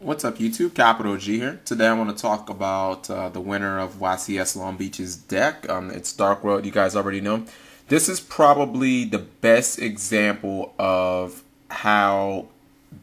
What's up, YouTube? Capital G here. Today I want to talk about the winner of YCS Long Beach's deck. It's Dark Road. You guys already know. This is probably the best example of how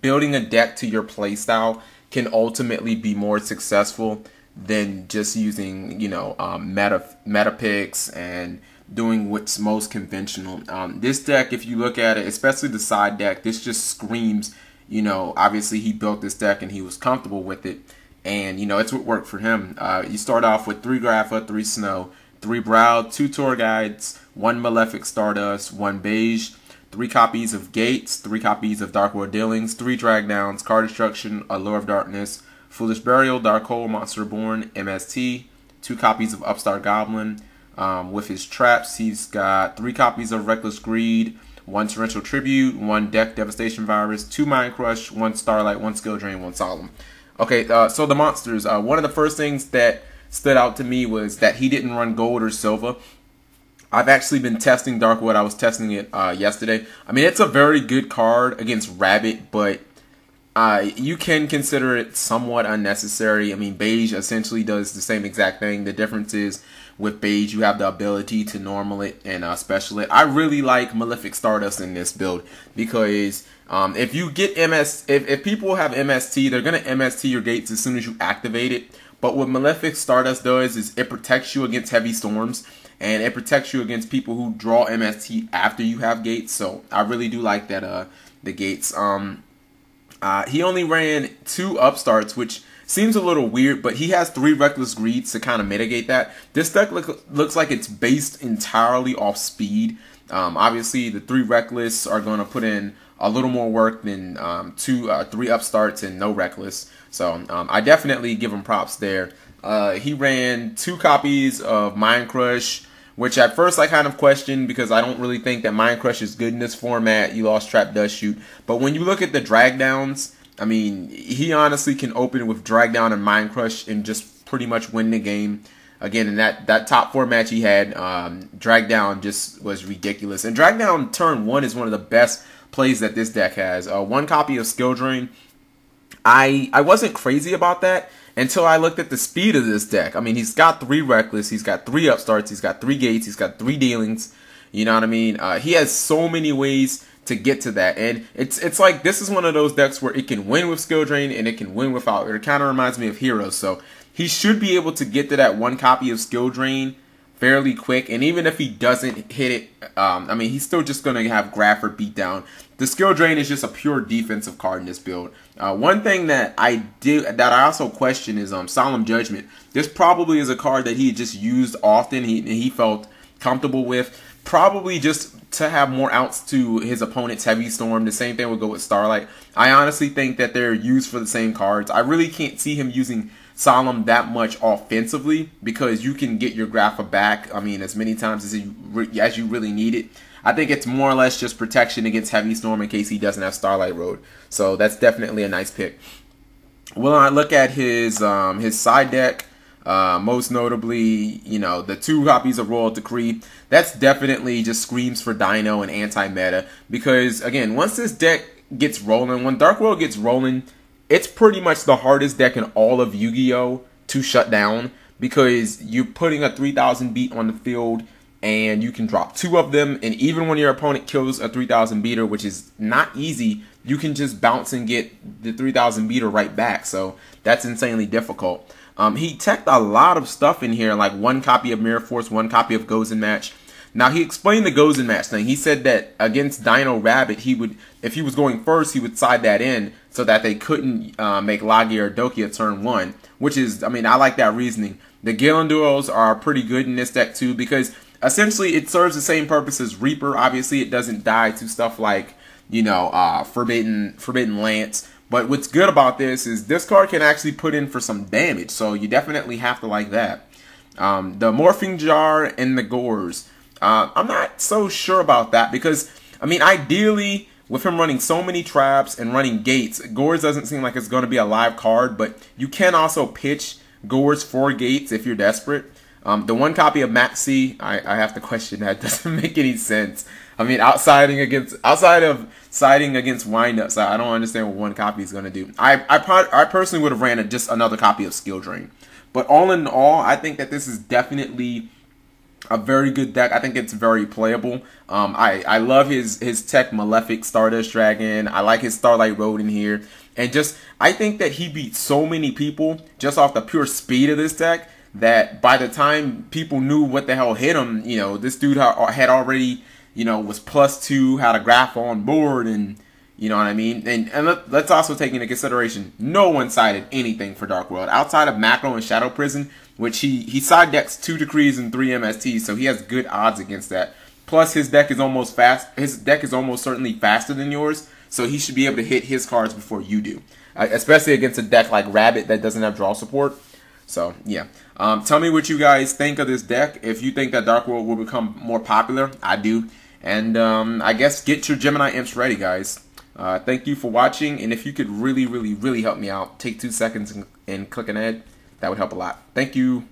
building a deck to your playstyle can ultimately be more successful than just using, meta picks and doing what's most conventional. This deck, if you look at it, especially the side deck, this just screams. Obviously he built this deck and he was comfortable with it, and it's what worked for him. You start off with 3 Grapha, 3 Snow, 3 Broww, 2 Tour Guides, 1 Malefic Stardust, 1 Beiige, 3 copies of Gates, 3 copies of Dark World Dealings, 3 Drag Downs, Card Destruction, Allure of Darkness, Foolish Burial, Dark Hole, Monster Reborn, MST, 2 copies of Upstart Goblin. With his traps, he's got 3 copies of Reckless Greed, 1 Torrential Tribute, 1 Deck Devastation Virus, 2 Mind Crush, 1 Starlight, 1 Skill Drain, 1 Solemn. Okay, so the monsters. One of the first things that stood out to me was that he didn't run gold or silver. I've actually been testing Darkwood. I was testing it yesterday. I mean, it's a very good card against Rabbit, but you can consider it somewhat unnecessary. I mean, Beiige essentially does the same exact thing. The difference is with Beiige, you have the ability to normal it and special it. I really like Malefic Stardust in this build because if you get if people have MST, they're gonna MST your gates as soon as you activate it. But what Malefic Stardust does is it protects you against heavy storms, and it protects you against people who draw MST after you have gates. So I really do like that. The gates. He only ran 2 upstarts, which seems a little weird, but he has 3 Reckless Greeds to kind of mitigate that. This deck looks like it's based entirely off speed. Obviously, the 3 Reckless are going to put in a little more work than 3 upstarts and no Reckless. So I definitely give him props there. He ran 2 copies of Mind Crush, which at first I kind of questioned because I don't really think that Mind Crush is good in this format. You lost Trap Does Shoot. But when you look at the drag downs, I mean, he honestly can open with Drag Down and Mind Crush and just pretty much win the game. Again, in that top 4 match he had, Drag Down just was ridiculous. And Drag Down turn 1 is one of the best plays that this deck has. 1 copy of Skill Drain. I wasn't crazy about that until I looked at the speed of this deck. I mean, he's got 3 Reckless, he's got 3 Upstarts, he's got 3 Gates, he's got 3 Dealings. You know what I mean? He has so many ways to get to that, and it's like this is one of those decks where it can win with Skill Drain and it can win without. It kind of reminds me of Heroes, so he should be able to get to that 1 copy of Skill Drain fairly quick. And even if he doesn't hit it, I mean, he's still just going to have Grapha beat down. The Skill Drain is just a pure defensive card in this build. One thing that I also question is Solemn Judgment. This probably is a card that he just used often. He felt comfortable with. Probably just to have more outs to his opponent's Heavy Storm. The same thing would go with Starlight. I honestly think that they're used for the same cards. I really can't see him using Solemn that much offensively because you can get your Grapha back, I mean, as many times as you really need it. I think it's more or less just protection against Heavy Storm in case he doesn't have Starlight Road. So that's definitely a nice pick. Well, I look at his side deck. Most notably, the 2 copies of Royal Decree. That's definitely just screams for Dino and anti-meta. Because, again, once this deck gets rolling, when Dark World gets rolling, it's pretty much the hardest deck in all of Yu-Gi-Oh! To shut down. Because you're putting a 3000 beat on the field, and you can drop 2 of them. And even when your opponent kills a 3000 beater, which is not easy, you can just bounce and get the 3000 beater right back. So that's insanely difficult. He teched a lot of stuff in here, like 1 copy of Mirror Force, 1 copy of Gozen Match. Now, he explained the Gozen Match thing. He said that against Dino Rabbit, if he was going first, he would side that in so that they couldn't make Lagi or Doki turn 1, which is, I mean, I like that reasoning. The gellenduos are pretty good in this deck, too, because essentially it serves the same purpose as Reaper. Obviously, it doesn't die to stuff like, Forbidden Lance. But what's good about this is this card can actually put in for some damage, so you definitely have to like that. The Morphing Jar and the Gorz. I'm not so sure about that because, I mean, ideally, with him running so many traps and running gates, Gorz doesn't seem like it's going to be a live card, but you can also pitch Gorz for gates if you're desperate. The one copy of maxx, I have to question that. Doesn't make any sense. I mean, outside of siding against windups, I don't understand what one copy is going to do. I personally would have ran just another copy of Skill Drain. But all in all, I think that this is definitely a very good deck. I think it's very playable. I love his tech Malefic Stardust Dragon. I like his Starlight Road in here. And just, I think that he beat so many people just off the pure speed of this deck that by the time people knew what the hell hit him, you know, this dude had already, you know, was +2, had a Grapha on board, and you know what I mean? And let's also take into consideration, no one sided anything for Dark World. Outside of Macro and Shadow Prison, which he side decks 2 Decrees and 3 MSTs, so he has good odds against that. Plus, his deck is almost fast. His deck is almost certainly faster than yours, so he should be able to hit his cards before you do. Especially against a deck like Rabbit that doesn't have draw support. So, yeah. Tell me what you guys think of this deck. If you think that Dark World will become more popular, I do. And I guess get your Gemini Imps ready, guys. Thank you for watching, and if you could really help me out, take 2 seconds and click an ad. That would help a lot. Thank you.